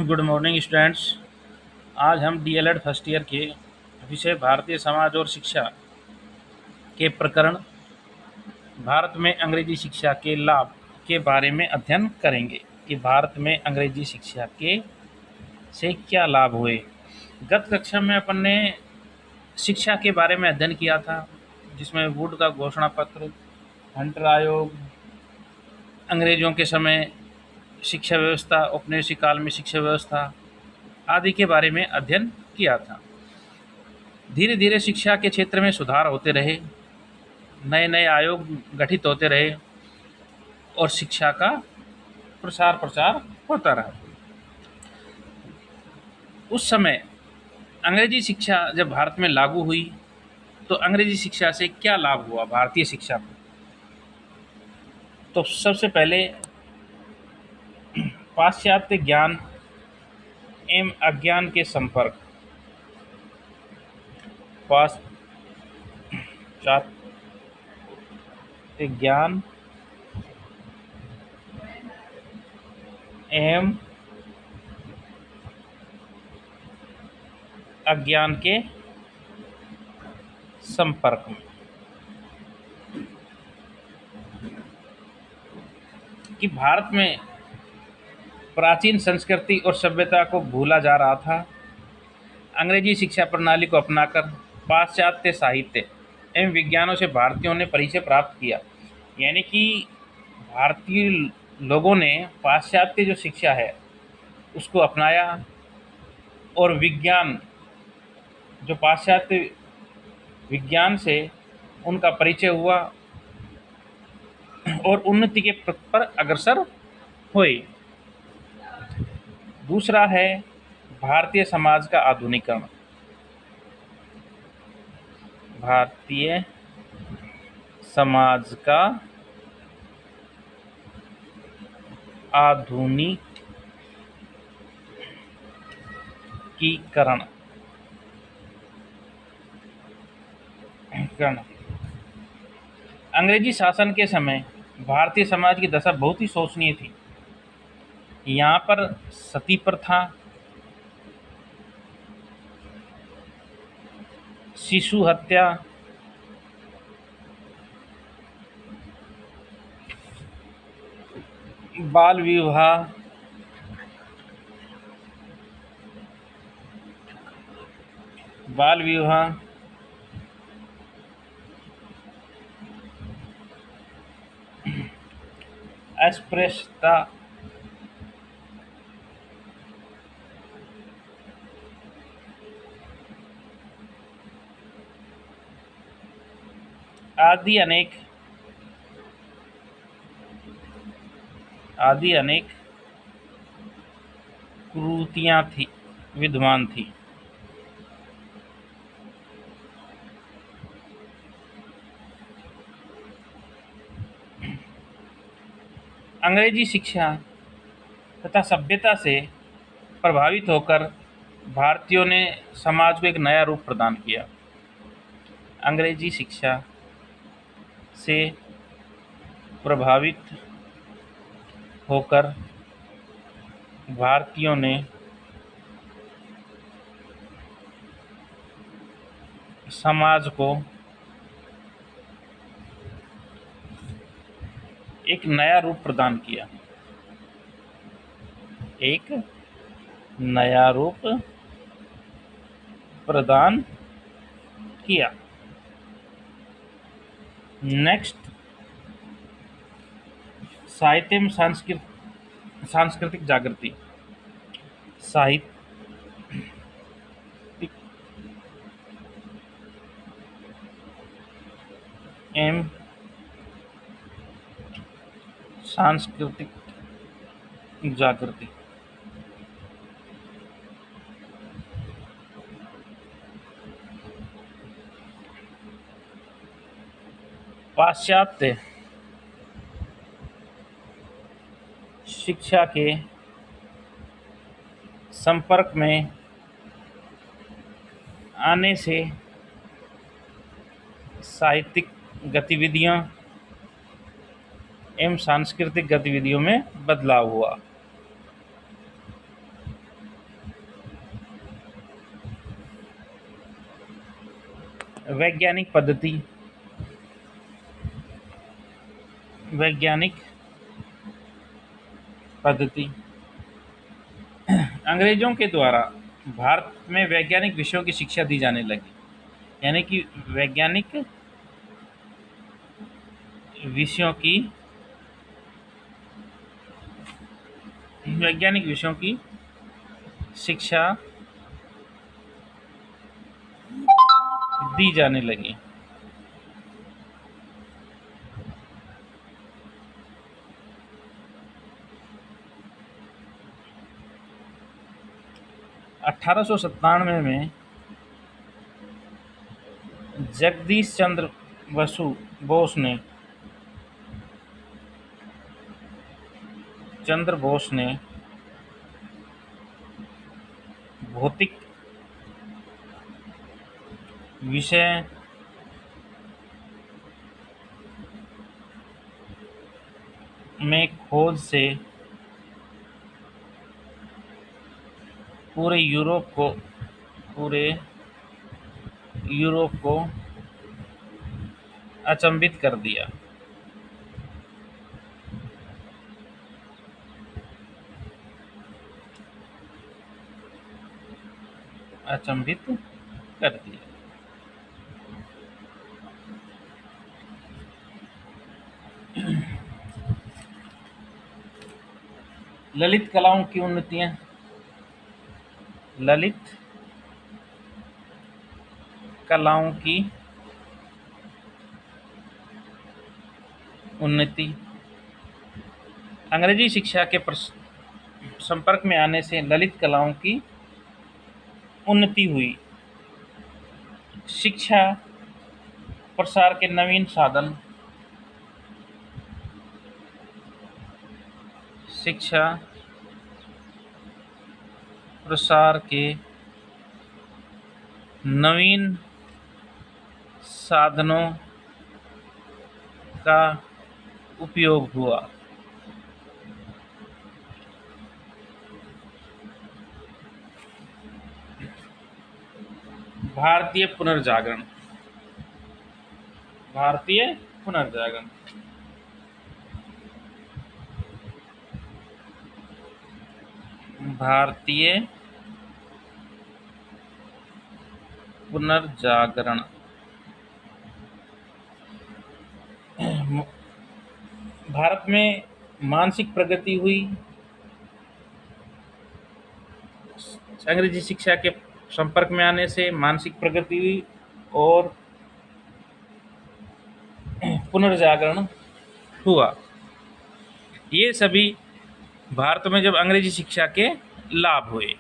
Good morning students. आज हम DElEd first year के विषय भारतीय समाज और शिक्षा के प्रकरण भारत में अंग्रेजी शिक्षा के लाभ के बारे में अध्ययन करेंगे कि भारत में अंग्रेजी शिक्षा के से क्या लाभ हुए। गत कक्षा में अपन ने शिक्षा के बारे में अध्ययन किया था, जिसमें वुड का घोषणा पत्र, हंटर आयोग, अंग्रेजों के समय शिक्षा व्यवस्था, औपनिवेशिक काल में शिक्षा व्यवस्था आदि के बारे में अध्ययन किया था। धीरे धीरे शिक्षा के क्षेत्र में सुधार होते रहे, नए नए आयोग गठित होते रहे और शिक्षा का प्रचार होता रहा। उस समय अंग्रेजी शिक्षा जब भारत में लागू हुई तो अंग्रेजी शिक्षा से क्या लाभ हुआ भारतीय शिक्षा को। तो सबसे पहले पाश्चात्य ज्ञान एवं अज्ञान के संपर्क। पाश्चात्य ज्ञान एवं अज्ञान के संपर्क में कि भारत में प्राचीन संस्कृति और सभ्यता को भूला जा रहा था। अंग्रेजी शिक्षा प्रणाली को अपनाकर पाश्चात्य साहित्य एवं विज्ञानों से भारतीयों ने परिचय प्राप्त किया। यानी कि भारतीय लोगों ने पाश्चात्य जो शिक्षा है उसको अपनाया और विज्ञान, जो पाश्चात्य विज्ञान से उनका परिचय हुआ और उन्नति के पथ पर अग्रसर हुए। दूसरा है भारतीय समाज का आधुनिकीकरण। भारतीय समाज का आधुनिकीकरण। अंग्रेजी शासन के समय भारतीय समाज की दशा बहुत ही शोचनीय थी। यहाँ पर सती प्रथा, शिशु हत्या, बाल विवाह, अस्पृश्यता, आदि अनेक कुरीतियां थी, विद्यमान थी। अंग्रेजी शिक्षा तथा सभ्यता से प्रभावित होकर भारतीयों ने समाज को एक नया रूप प्रदान किया। अंग्रेजी शिक्षा से प्रभावित होकर भारतीयों ने समाज को एक नया रूप प्रदान किया। एक नया रूप प्रदान किया। नेक्स्ट, साहित्य एवं सांस्कृतिक जागृति। साहित्यिक एवं सांस्कृतिक जागृति। पाश्चात्य शिक्षा के संपर्क में आने से साहित्यिक गतिविधियां एवं सांस्कृतिक गतिविधियों में बदलाव हुआ। वैज्ञानिक पद्धति, वैज्ञानिक पद्धति। अंग्रेजों के द्वारा भारत में वैज्ञानिक विषयों की शिक्षा दी जाने लगी, यानी कि वैज्ञानिक विषयों की शिक्षा दी जाने लगी। अठारह में जगदीश चंद्र बोस ने भौतिक विषय में खोज से पूरे यूरोप को अचंभित कर दिया। ललित कलाओं की उन्नतियां, ललित कलाओं की उन्नति। अंग्रेजी शिक्षा के संपर्क में आने से ललित कलाओं की उन्नति हुई। शिक्षा प्रसार के नवीन साधन, शिक्षा प्रसार के नवीन साधनों का उपयोग हुआ। भारतीय पुनर्जागरण, भारतीय पुनर्जागरण। भारतीय पुनर्जागरण भारत में मानसिक प्रगति हुई। अंग्रेजी शिक्षा के संपर्क में आने से मानसिक प्रगति हुई और पुनर्जागरण हुआ। ये सभी भारत में जब अंग्रेजी शिक्षा के लाभ हुए।